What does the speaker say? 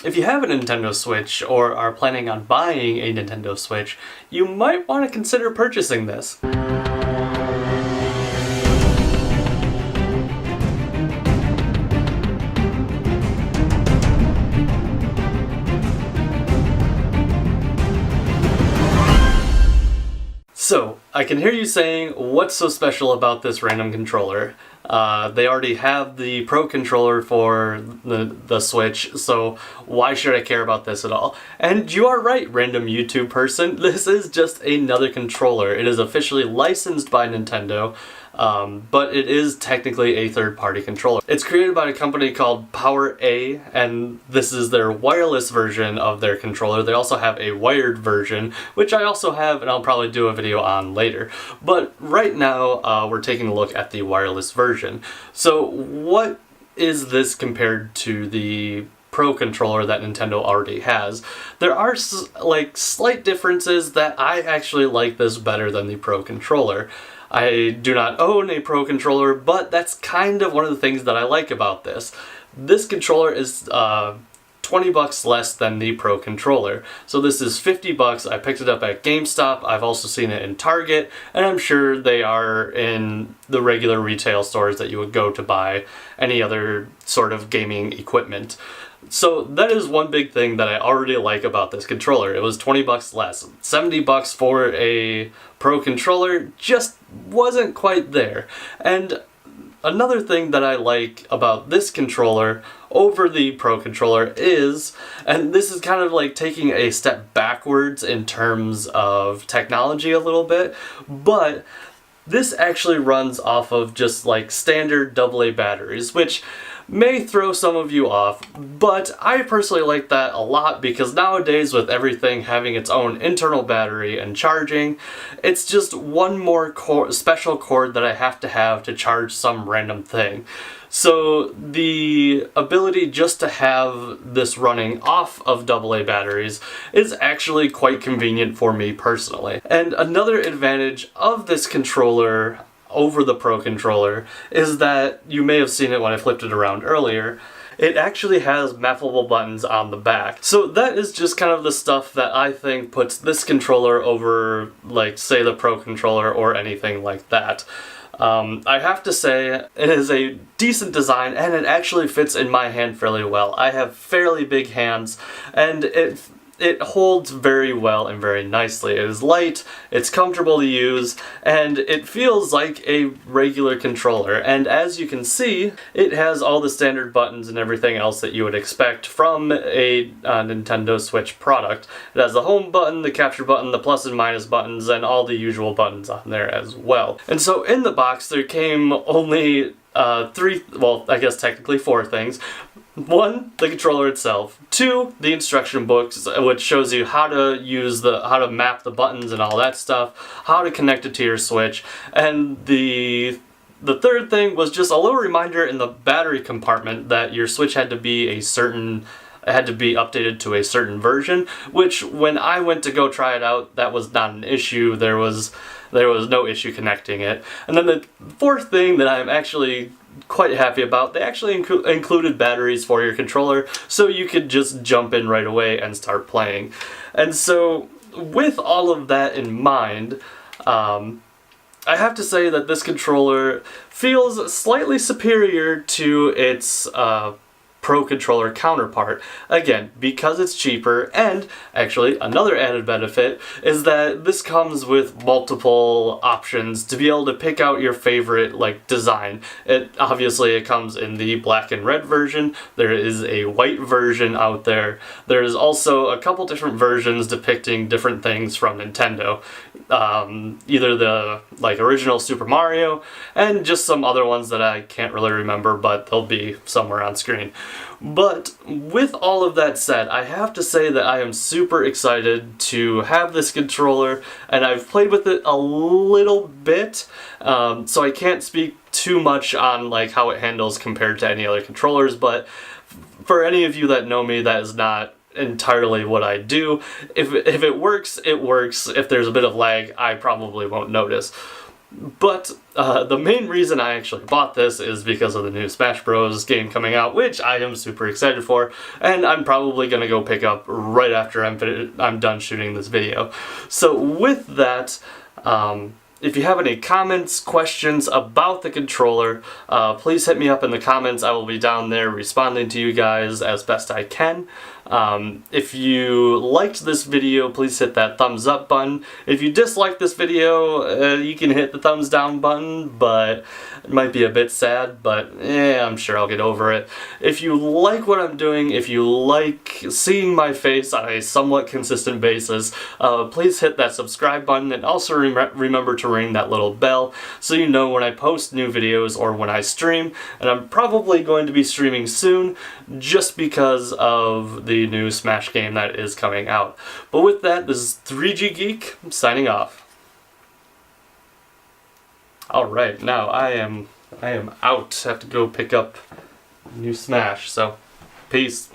If you have a Nintendo Switch or are planning on buying a Nintendo Switch, you might want to consider purchasing this. So, I can hear you saying, what's so special about this random controller? They already have the Pro Controller for the Switch, so why should I care about this at all? And you are right, random YouTube person, this is just another controller. It is officially licensed by Nintendo, but it is technically a third-party controller. It's created by a company called PowerA, and this is their wireless version of their controller. They also have a wired version, which I also have, and I'll probably do a video on later. But right now, we're taking a look at the wireless version. So what is this compared to the Pro Controller that Nintendo already has? There are slight differences that I actually like this better than the Pro Controller. I do not own a Pro Controller, but that's kind of one of the things that I like about this. This controller is $20 less than the Pro Controller. So this is $50. I picked it up at GameStop. I've also seen it in Target, and I'm sure they are in the regular retail stores that you would go to buy any other sort of gaming equipment. So that is one big thing that I already like about this controller. It was $20 less. $70 for a Pro Controller just wasn't quite there. And another thing that I like about this controller over the Pro Controller is, and this is kind of like taking a step backwards in terms of technology a little bit, but this actually runs off of just like standard AA batteries, which may throw some of you off, but I personally like that a lot because nowadays with everything having its own internal battery and charging, it's just one more special cord that I have to charge some random thing. So the ability just to have this running off of AA batteries is actually quite convenient for me personally. And another advantage of this controller over the Pro Controller is that, you may have seen it when I flipped it around earlier, it actually has mappable buttons on the back. So that is just kind of the stuff that I think puts this controller over, like, say the Pro Controller or anything like that. I have to say, it is a decent design and it actually fits in my hand fairly well. I have fairly big hands and it holds very well and very nicely. It is light, it's comfortable to use, and it feels like a regular controller. And as you can see, it has all the standard buttons and everything else that you would expect from a Nintendo Switch product. It has the home button, the capture button, the plus and minus buttons, and all the usual buttons on there as well. And so in the box there came only technically 4 things. 1, the controller itself. 2, the instruction books, which shows you how to map the buttons and all that stuff, how to connect it to your Switch, and the third thing was just a little reminder in the battery compartment that your Switch had to be updated to a certain version, which when I went to go try it out, that was not an issue. There was no issue connecting it. And then the fourth thing that I'm actually quite happy about, they actually included batteries for your controller, so you could just jump in right away and start playing. And so with all of that in mind, I have to say that this controller feels slightly superior to its Pro Controller counterpart. Again, because it's cheaper, and actually another added benefit is that this comes with multiple options to be able to pick out your favorite design. It comes in the black and red version. There is a white version out there. There's also a couple different versions depicting different things from Nintendo. Either the original Super Mario and just some other ones that I can't really remember, but they'll be somewhere on screen. But with all of that said, I have to say that I am super excited to have this controller, and I've played with it a little bit, so I can't speak too much on how it handles compared to any other controllers, but for any of you that know me, that is not entirely what I do. If it works, it works. If there's a bit of lag, I probably won't notice. But the main reason I actually bought this is because of the new Smash Bros. Game coming out, which I am super excited for, and I'm probably going to go pick up right after I'm done shooting this video. So with that, if you have any comments, questions about the controller, please hit me up in the comments. I will be down there responding to you guys as best I can. If you liked this video, please hit that thumbs up button. If you disliked this video, you can hit the thumbs down button, but it might be a bit sad, but I'm sure I'll get over it. If you like what I'm doing, if you like seeing my face on a somewhat consistent basis, please hit that subscribe button, and also remember to ring that little bell so you know when I post new videos or when I stream, and I'm probably going to be streaming soon just because of the new Smash game that is coming out. But with that, this is 3G Geek signing off. Alright, now I am out. I have to go pick up new Smash, so peace.